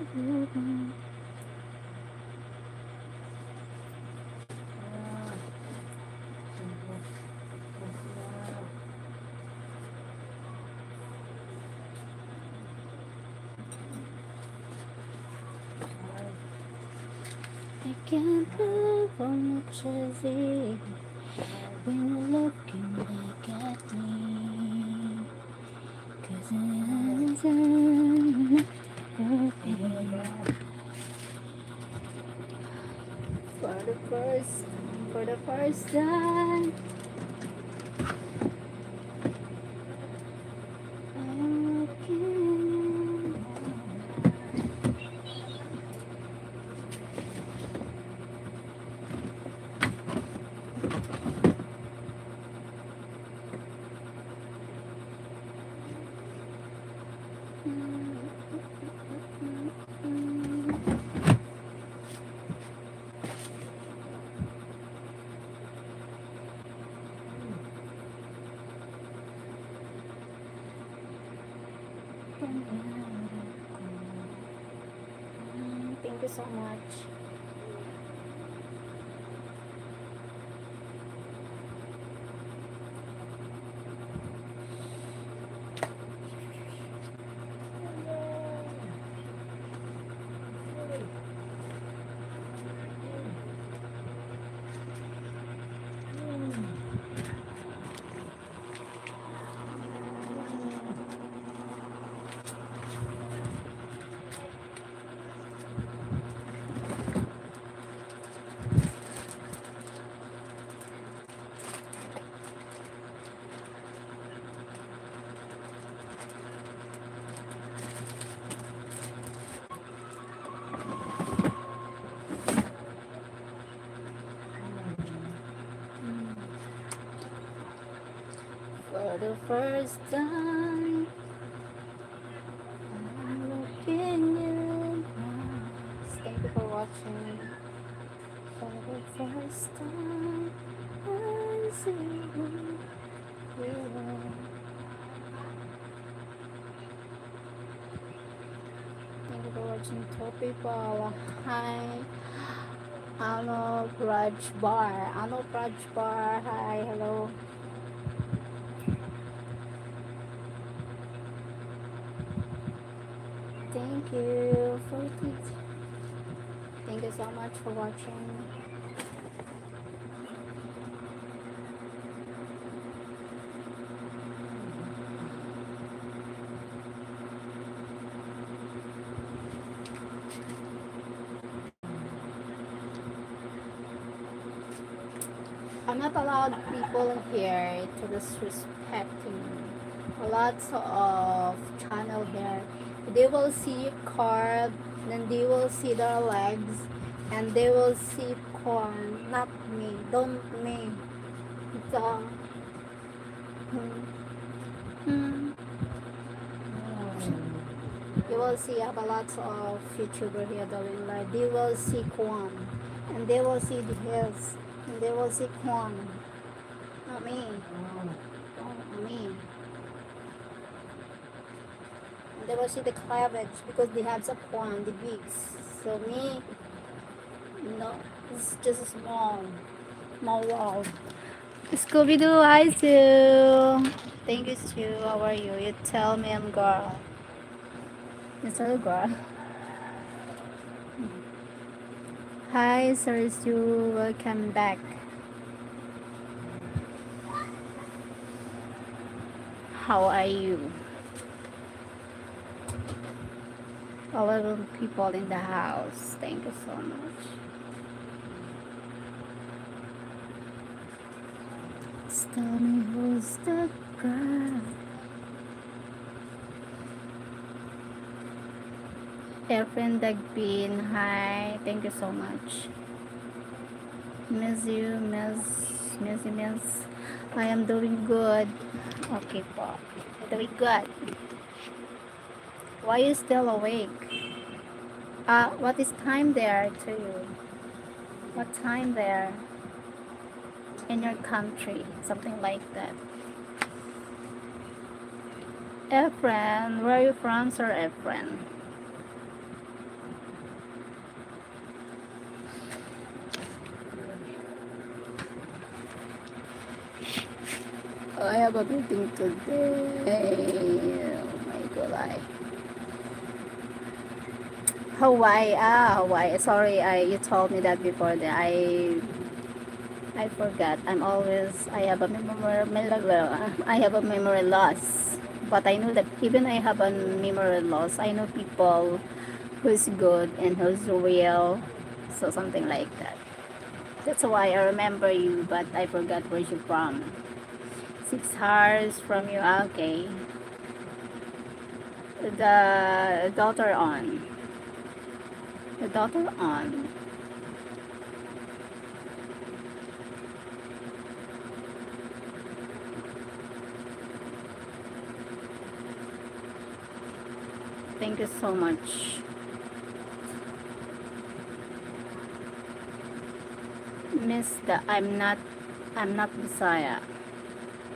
I can't believe how much I see when you're looking back at me. 'Cause for the first time, I'm looking. Thank you so much. For the first time, I'm looking in eyes. Thank you for watching. For the first time, I see who you are. Thank you for watching, two people. Hi, Ano Raj Bar. Ano Raj Bar. Hi, hello. Thank you for it. Thank you so much for watching. I'm not allowed people here to disrespect me. Lots of channel here. They will see carb, then they will see their legs, and they will see corn. Not me. Don't me. So, hmm. You will see I have a lot of YouTuber here doing like they will see corn, and they will see the hills, and they will see corn. Not me. Not me. And they will see the cleavage because they have some corn, the beaks. So me, no, it's just a small wall. Scooby-Doo, hi Sue. Thank you, Sue. How are you? You tell me I'm girl. It's a girl. Hi, Sir Sue. Welcome back. How are you? A lot of people in the house. Thank you so much. Tell me who's the girl. Efren Dagbin, hi. Thank you so much. Miss you, miss. I am doing good. Okay po. Doing good. Why are you still awake? What is time there to you? What time there? In your country, something like that. Efren, where are you from, Sir Efren? have a meeting today. Oh my God. Hawaii. Hawaii. Sorry, you told me that before. That I forgot. I have a I have a memory loss. But I know that even I have a memory loss, I know people who's good and who's real. So something like that. That's why I remember you, but I forgot where you're from. 6 hours from you. Okay. The daughter on. The daughter on. Thank you so much. Miss the I'm not Bisaya.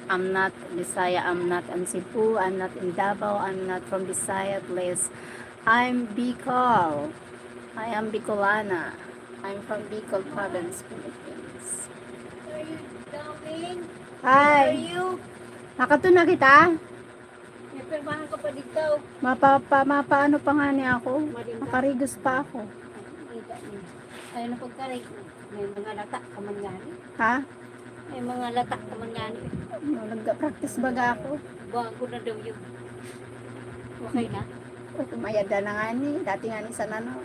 I'm not Bisaya. I'm not in Cebu. I'm not in Davao. I'm not from Bisaya place. I'm Bicol. I am Bicolana. I'm from Bicol province, Philippines. Are you darling? Hi. Are you? Nakato na kita? May permahan ka pa dito. Mapaano pa nga niya ako? Maling ka? Nakarigos pa ako. Ay, dami. Ay, na pagkaray. May mga lata ka man gani. Ha? May mga lata ka man gani. Nag-practice baga ako. Bago na daw yun. Okay na? O, kumayada na nga ni. Dati nga ni sa nano.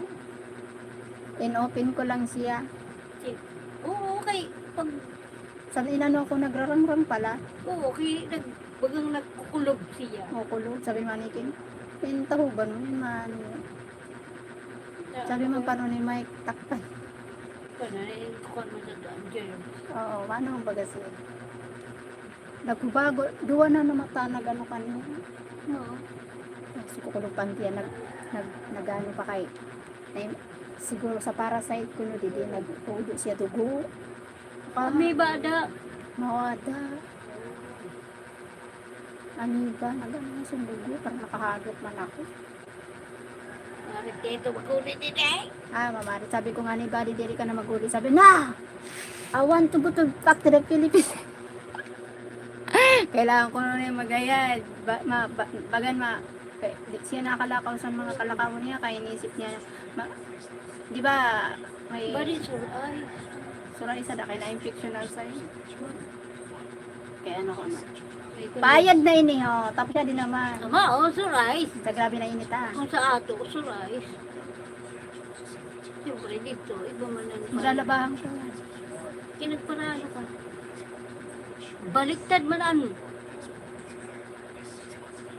In-open ko lang siya. Oo, okay. Pag, Sa inano ako nagrarangrang pala. oo, okay. Bagang nagkukulog siya. O kulog. Sabi manikin. Pintahuban mo yun man. Sabi man paano ni Mike takpan. Panay, kukon mo sa daan dyan. Oo, paano ang baga siya. Nagbago. Duwa na namata na gano'n kanina. Oo. So, kukulog pantiya. Nagano pa kay. Siguro sa parasite ko no, didi nagpudo siya dugo. May bada. Mawada. Amiba, nagano sa dugo. Parang nakahagot man ako. Marit dito, magulit din eh. Mamari, sabi ko nga ni Buddy, diri ka na maguli. Sabi, na! I want to go to back to the Philippines. Kailangan ko na yung magayad. Bagan siya nakalakaw sa mga kalakaw niya, kaya inisip niya, di ba, may Bari, suray. sura isa na, kaya na-infection na sa'yo. Kaya ano ko na. Ay, kung- Bayad na ini, ho. Tapos siya din naman. Tama, oh, suray. Sa grabe na init, ha. Kung sa ato, suray. Siyempre dito, iba man ang Maglalabahan siya. kinagparalo ka. Baliktad man ano.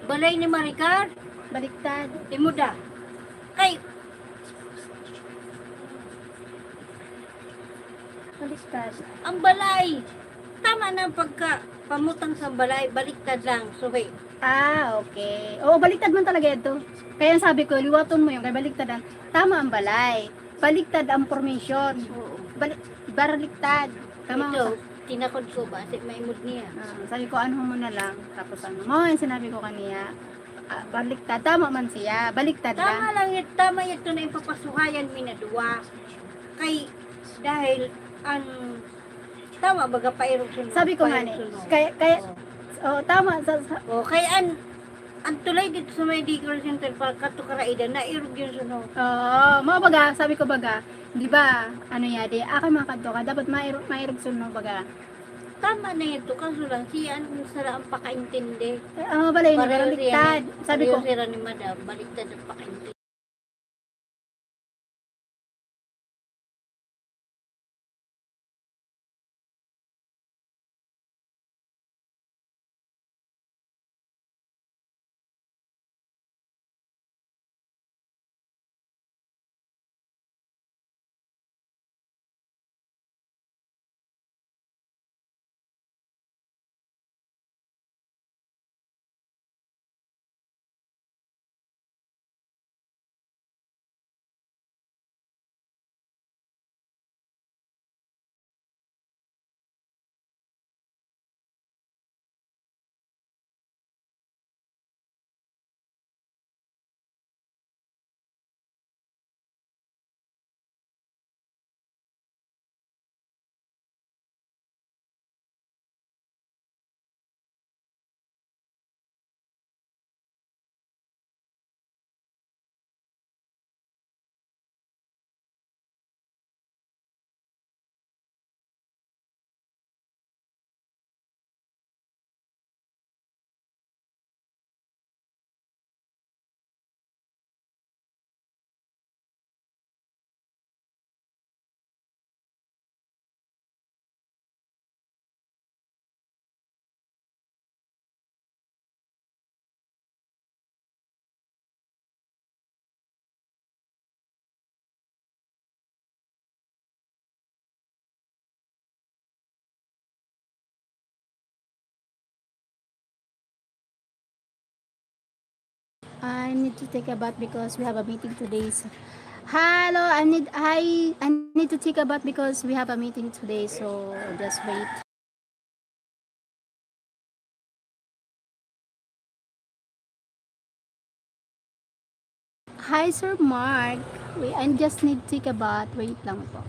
Balay ni Maricar, Baliktad. imuda. Kay, Baliktad. ang balay. Tama na ang pagka pamutang sa balay, baliktad lang. So, hey, Okay. Oo, baliktad man talaga ito. Kaya sabi ko, liwaton mo yung kay baliktadan. Tama ang balay. Baliktad ang formation. oo. Baliktad. Tama Ito, ako. tinakod ko ba? Kasi may mood niya. Sabi ko, ano mo na lang. Tapos ano mo, yung sinabi ko kaniya. Baliktad. Tama man siya. Baliktad Tama lang. lang, tama ito na yung papasuhayan minaduwa. Kay, dahil, ang, tama baga pairong sunod. Sabi ko nga ni. pairong sunod. Kaya, Oo. tama. O, kay ang tulay dito sa may Digger Center para katukaraida na irog yun sunod. Mga baga, sabi ko baga, di ba, ano ya, di, ako mga kanto ka, dapat mairog sunod baga. Tama na ito, kaso lang siya ang sara ang pakaintindi. Balay na, Pareho siya baliktad. ni- Sabi ko, pareho sila ni Madam, baliktad ang pakaintindi. I need to take a bath because we have a meeting today. So. Hello, I need to take a bath because we have a meeting today. So just wait. Hi, Sir Mark. Wait, I just need to take a bath. Wait lang po.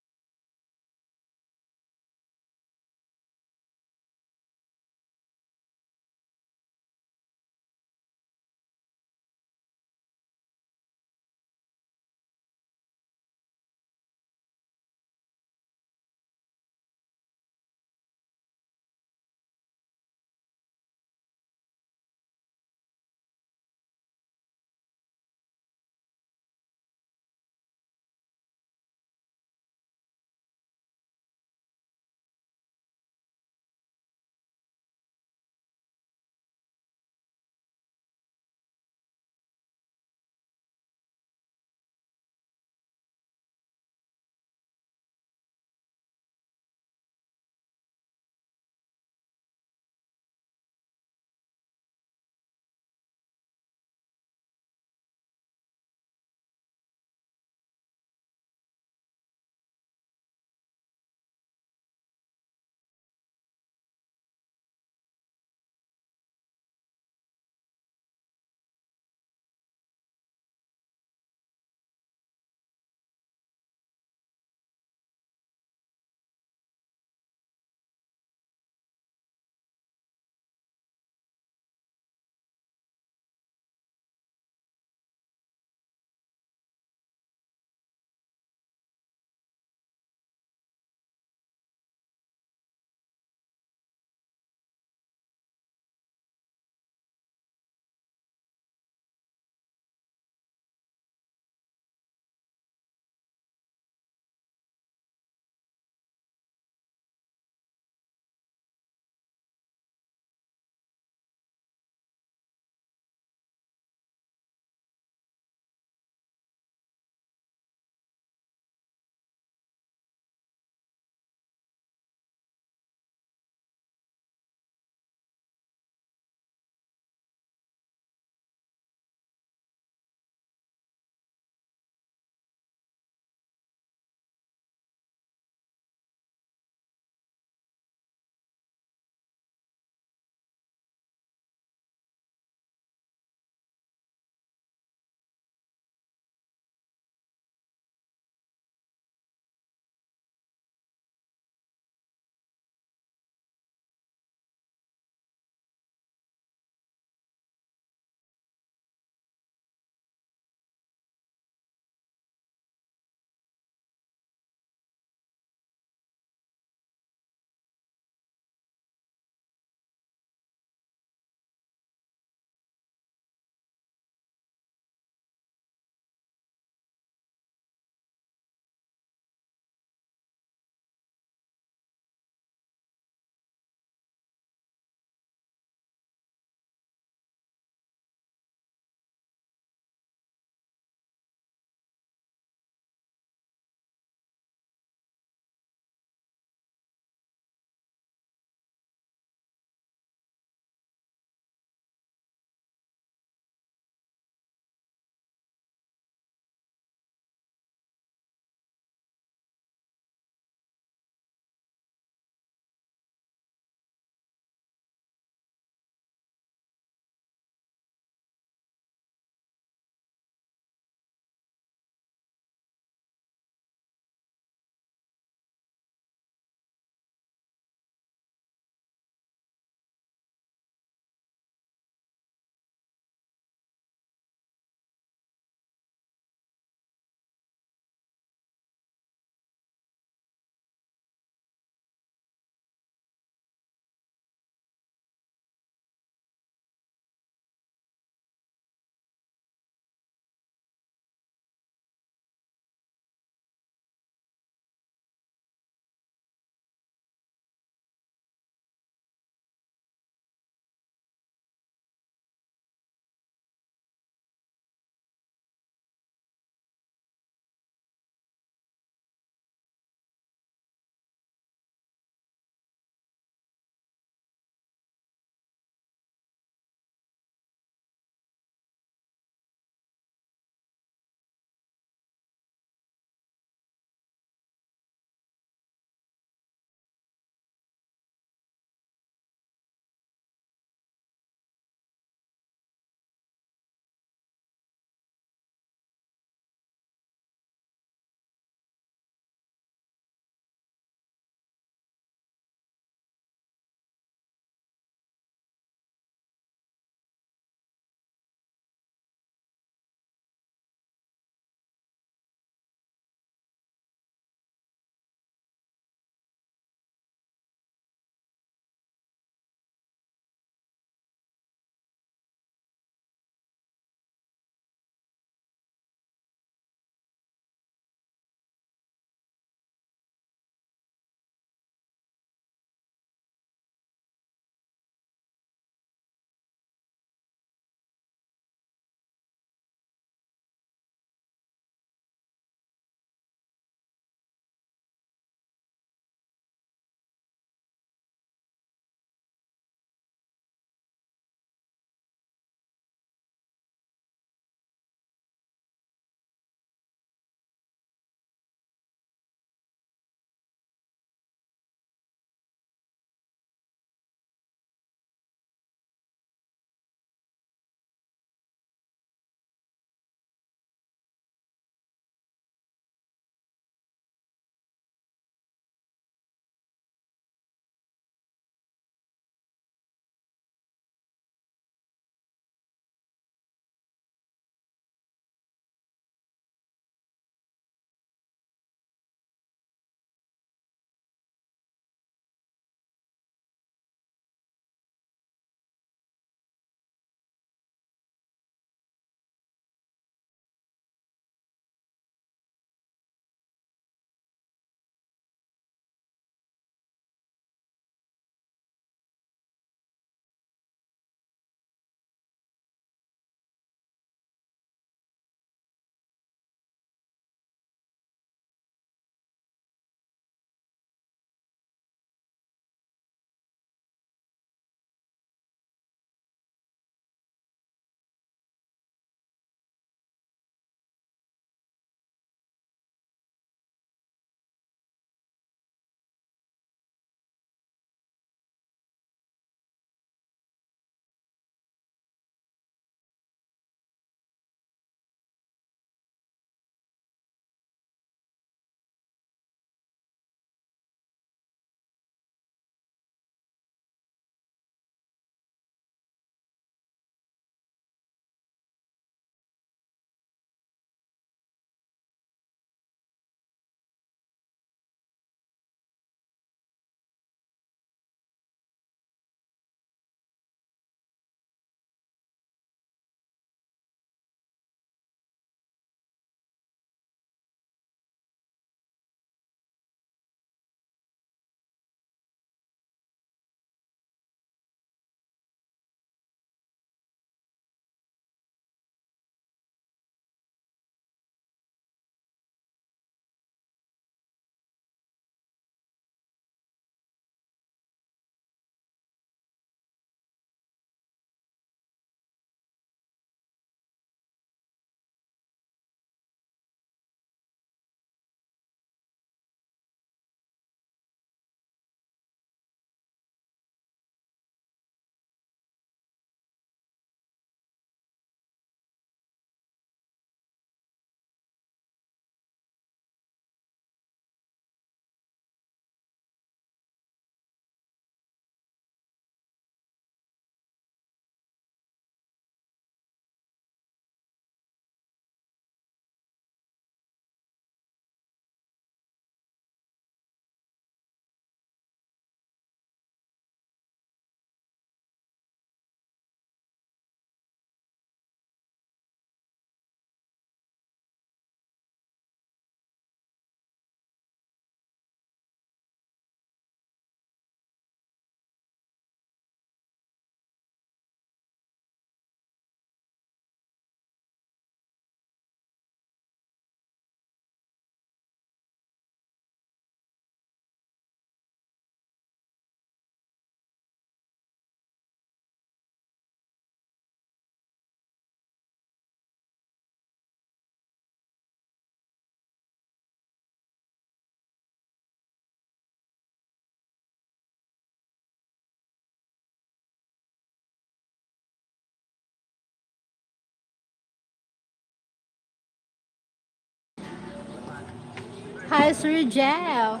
Hi, Sir Jeff.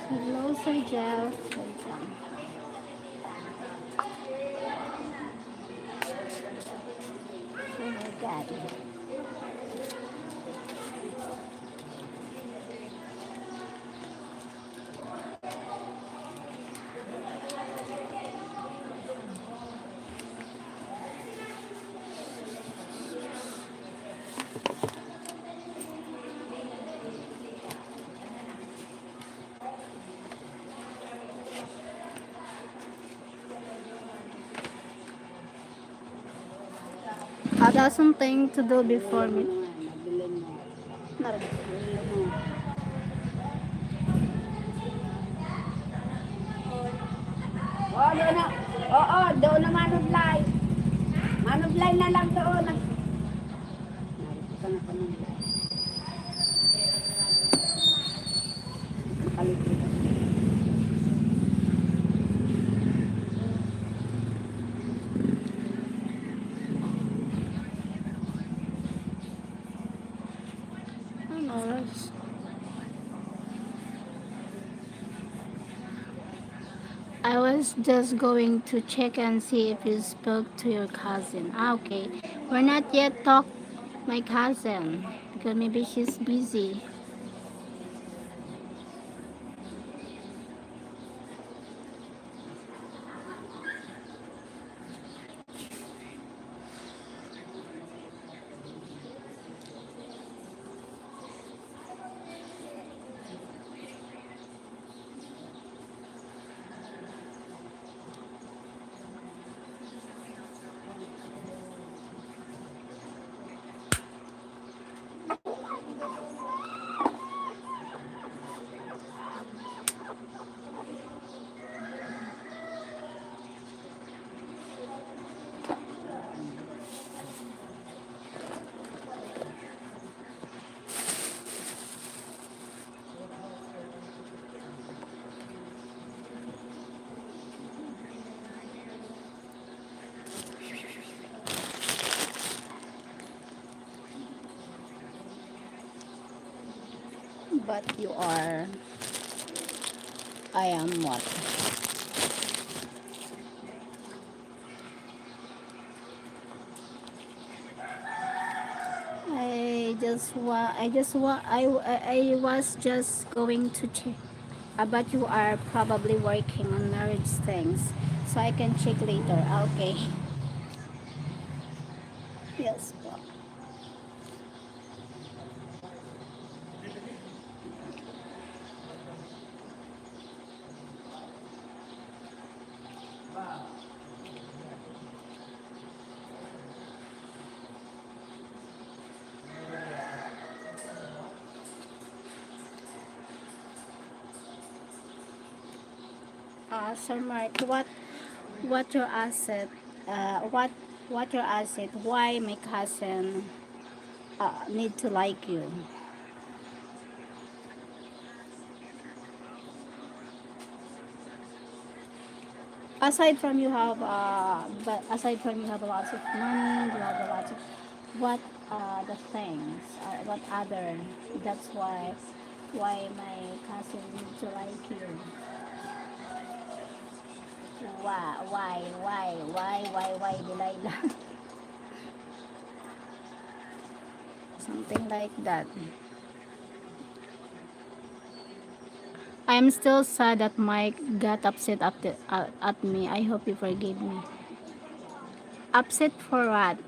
Hello, Sir Jeff. Wait lang. Oh my God. I got something to do before me. Oo, doon na. Oo, doon na manublay. Manublay na lang doon. Narito ka na panublay. Kalit. Ano, I was just going to check and see if you spoke to your cousin. Okay. We're not yet talk my cousin because maybe she's busy. But you are, I am what? I was just going to check. But you are probably working on marriage things. So I can check later. Okay. Yes po. Sir Mark, what your asset? What your asset? Why my cousin need to like you? Aside from you have but aside from you have lots of money, you have lots of what the things, what other? That's why my cousin need to like you. Why, Delilah? Something like that. I'm still sad that Mike got upset at me. I hope you forgive me. Upset for what?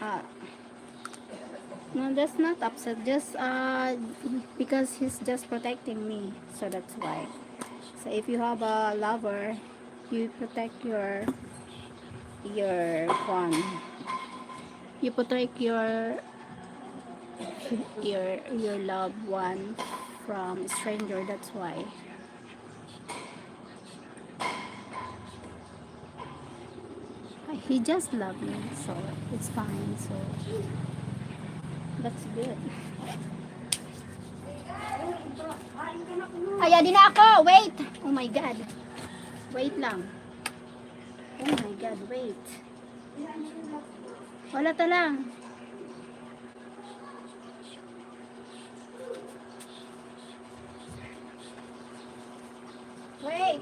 Uh, no, that's not upset. Just because he's just protecting me. So that's why. So if you have a lover, you protect your one. You protect your loved one from stranger. That's why. He just loved me, so it's fine. So that's good. Kaya din ako. Wait. Oh my God. Wait lang. Oh my God. Wait. Wala ta lang. Wait.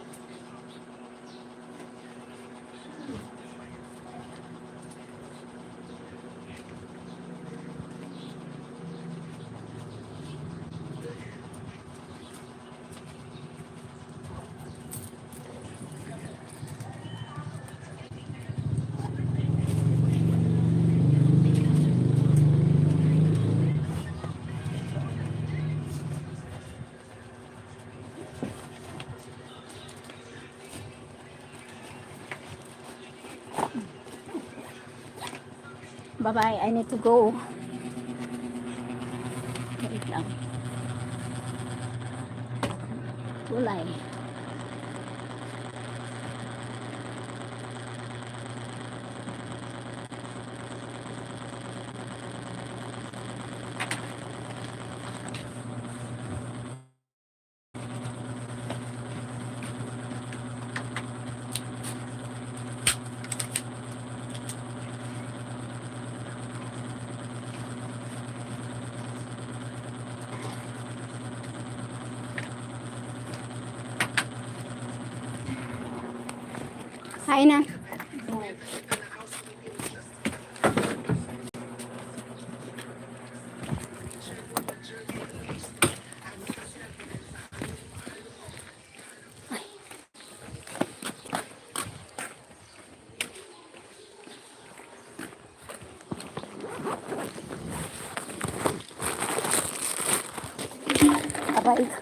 Bye-bye, I need to go. Wait lang. Tulay. Kain na. Bye-bye.